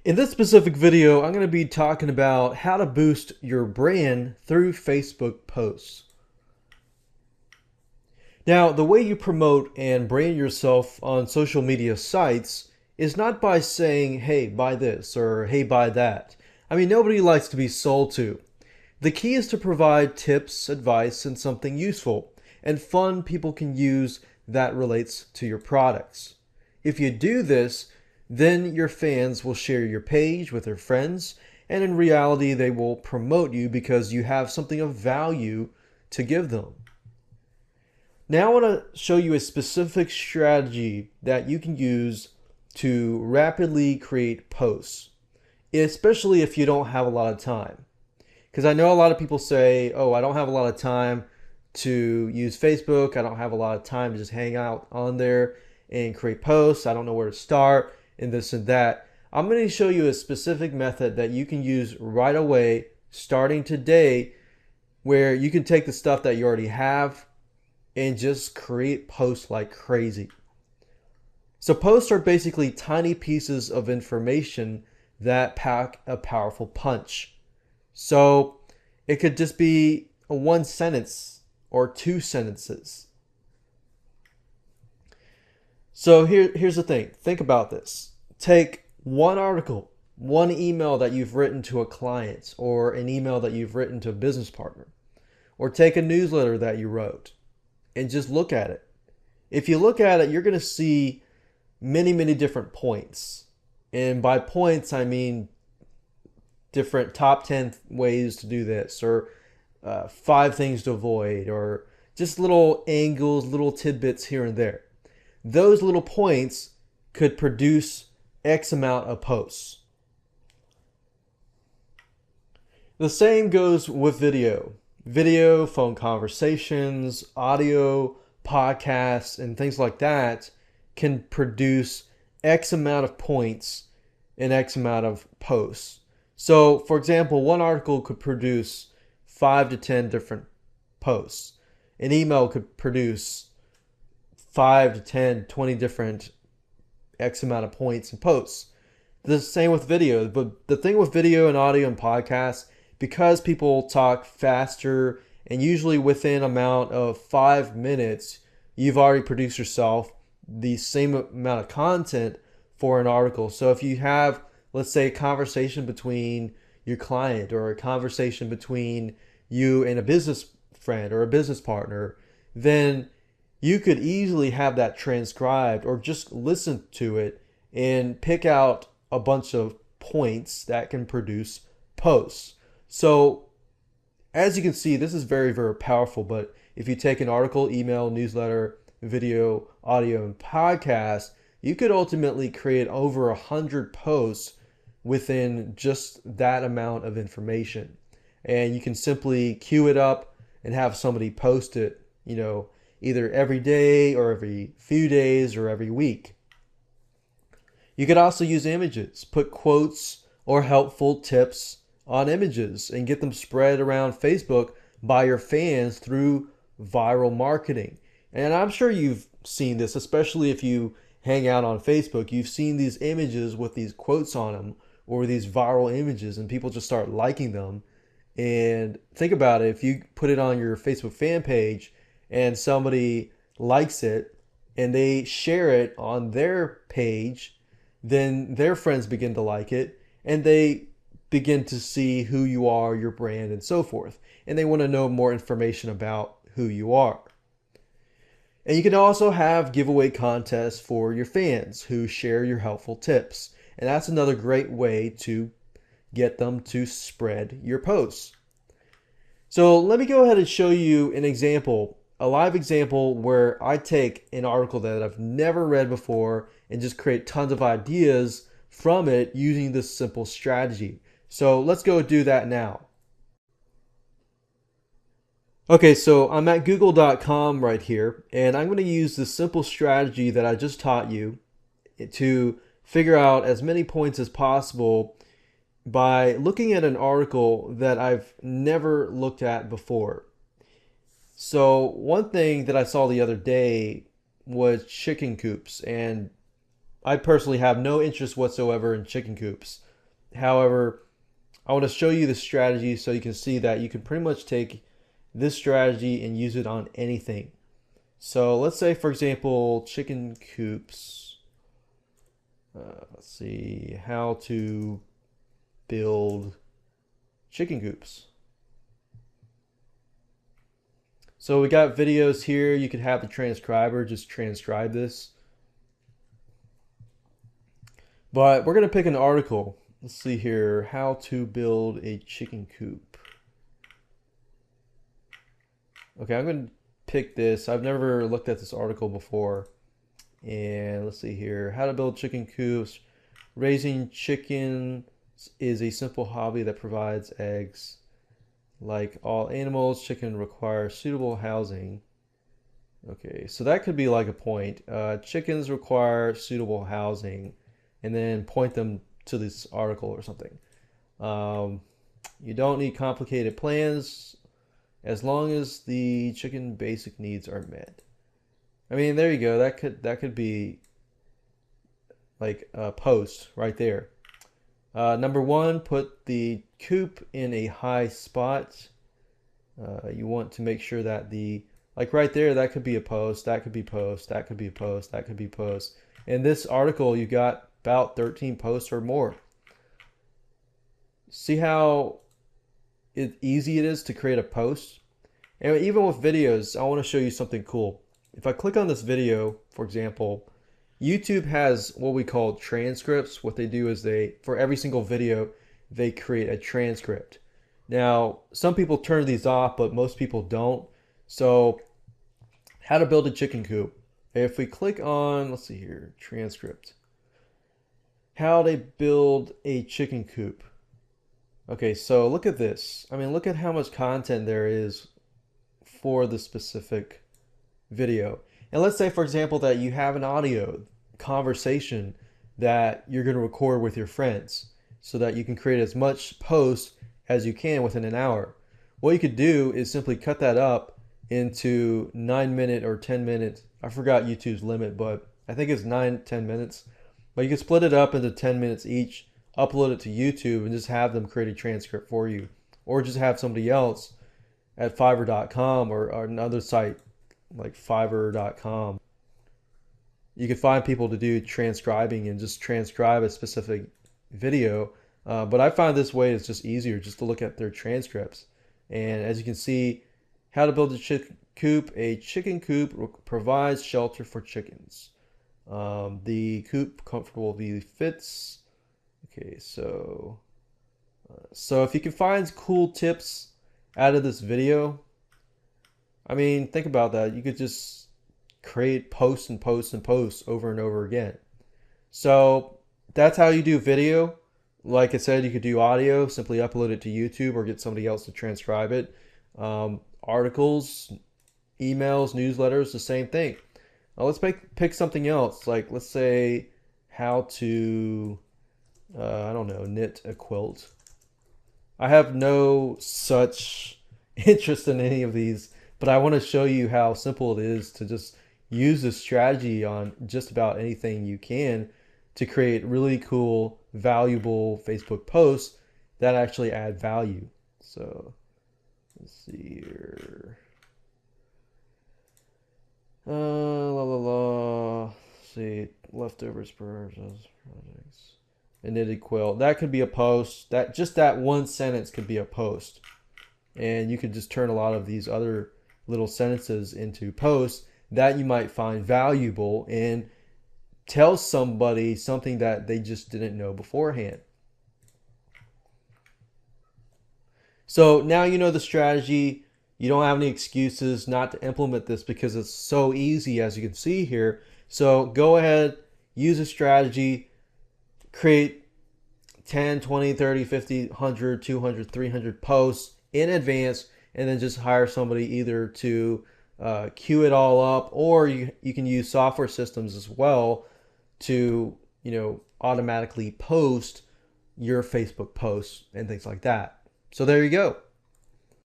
In this specific video, I'm going to be talking about how to boost your brand through Facebook posts. Now, the way you promote and brand yourself on social media sites is not by saying, hey, buy this or hey, buy that. I mean, nobody likes to be sold to. The key is to provide tips, advice, and something useful and fun people can use that relates to your products. If you do this, then your fans will share your page with their friends, and in reality, they will promote you because you have something of value to give them. Now I want to show you a specific strategy that you can use to rapidly create posts, especially if you don't have a lot of time. Because I know a lot of people say, oh, I don't have a lot of time to use Facebook. I don't have a lot of time to just hang out on there and create posts. I don't know where to start and this and that. I'm going to show you a specific method that you can use right away, starting today, where you can take the stuff that you already have and just create posts like crazy. So posts are basically tiny pieces of information that pack a powerful punch. So it could just be a one sentence or two sentences. So here's the thing. Think about this. Take one article, one email that you've written to a client or an email that you've written to a business partner, or take a newsletter that you wrote and just look at it. If you look at it, you're going to see many different points. And by points, I mean different top 10 ways to do this, or 5 things to avoid, or just little angles, little tidbits here and there. Those little points could produce X amount of posts. The same goes with video. Video, phone conversations, audio, podcasts, and things like that can produce X amount of points and X amount of posts. So, for example, one article could produce 5 to 10 different posts. An email could produce 5 to 10, 20 different X amount of points and posts. The same with video. But the thing with video and audio and podcasts, because people talk faster and usually within an amount of 5 minutes, you've already produced yourself the same amount of content for an article. So if you have, let's say, a conversation between your client or a conversation between you and a business friend or a business partner, then you could easily have that transcribed or just listen to it and pick out a bunch of points that can produce posts. So as you can see, this is very powerful. But if you take an article, email, newsletter, video, audio, and podcast, you could ultimately create over 100 posts within just that amount of information. And you can simply queue it up and have somebody post it, either every day or every few days or every week. You could also use images, put quotes or helpful tips on images and get them spread around Facebook by your fans through viral marketing. And I'm sure you've seen this, especially if you hang out on Facebook. You've seen these images with these quotes on them or these viral images, and people just start liking them. And think about it, if you put it on your Facebook fan page and somebody likes it and they share it on their page, then their friends begin to like it and they begin to see who you are, your brand, and so forth. And they want to know more information about who you are. And you can also have giveaway contests for your fans who share your helpful tips. And that's another great way to get them to spread your posts. So let me go ahead and show you an example, a live example where I take an article that I've never read before and just create tons of ideas from it using this simple strategy. So let's go do that now. Okay, so I'm at google.com right here, and I'm going to use this simple strategy that I just taught you to figure out as many points as possible by looking at an article that I've never looked at before. So one thing that I saw the other day was chicken coops, and I personally have no interest whatsoever in chicken coops. However, I want to show you the strategy so you can see that you can pretty much take this strategy and use it on anything. So let's say, for example, chicken coops. Let's see how to build chicken coops. So we got videos here. You could have the transcriber just transcribe this. But we're going to pick an article. Let's see here, how to build a chicken coop. Okay, I'm going to pick this. I've never looked at this article before. And let's see here, how to build chicken coops. Raising chicken is a simple hobby that provides eggs. Like all animals, chicken requires suitable housing. Okay, so that could be like a point. Chickens require suitable housing, and then point them to this article or something. You don't need complicated plans as long as the chicken basic needs are met. I mean, there you go. That could be like a post right there. Number one, put the coop in a high spot. You want to make sure that like right there, that could be a post, that could be post, that could be a post, that could be post. In this article, you got about 13 posts or more. See how easy it is to create a post? And even with videos, I want to show you something cool. If I click on this video, for example, YouTube has what we call transcripts. What they do is for every single video, they create a transcript. Now, some people turn these off, but most people don't. So, how to build a chicken coop. If we click on, let's see here, transcript. How to build a chicken coop. Okay, so look at this. I mean, look at how much content there is for the specific video. And let's say, for example, that you have an audio conversation that you're going to record with your friends so that you can create as much post as you can within an hour. What you could do is simply cut that up into 9-minute or 10-minute. I forgot YouTube's limit, but I think it's 9-10 minutes. But you can split it up into 10 minutes each, upload it to YouTube, and just have them create a transcript for you. Or just have somebody else at Fiverr.com or another site like Fiverr.com. You can find people to do transcribing and just transcribe a specific video. But I find this way is just easier just to look at their transcripts. And as you can see, how to build a chicken coop. A chicken coop provides shelter for chickens. The coop comfortably fits. Okay, so if you can find cool tips out of this video, I mean, think about that. You could just create posts and posts and posts over and over again. So that's how you do video. Like I said, you could do audio, simply upload it to YouTube or get somebody else to transcribe it. Articles, emails, newsletters, the same thing. Now let's pick something else. Like let's say how to, I don't know, knit a quilt. I have no such interest in any of these, but I want to show you how simple it is to just use this strategy on just about anything you can to create really cool, valuable Facebook posts that actually add value. So let's see here. Let's see, leftovers projects. A knitted quilt. That could be a post. That one sentence could be a post. And you could just turn a lot of these other little sentences into posts that you might find valuable and tell somebody something that they just didn't know beforehand. So now you know the strategy. You don't have any excuses not to implement this because it's so easy, as you can see here. So go ahead, use a strategy, create 10, 20, 30, 50, 100, 200, 300 posts in advance, and then just hire somebody either to queue it all up, or you can use software systems as well to, automatically post your Facebook posts and things like that. So there you go.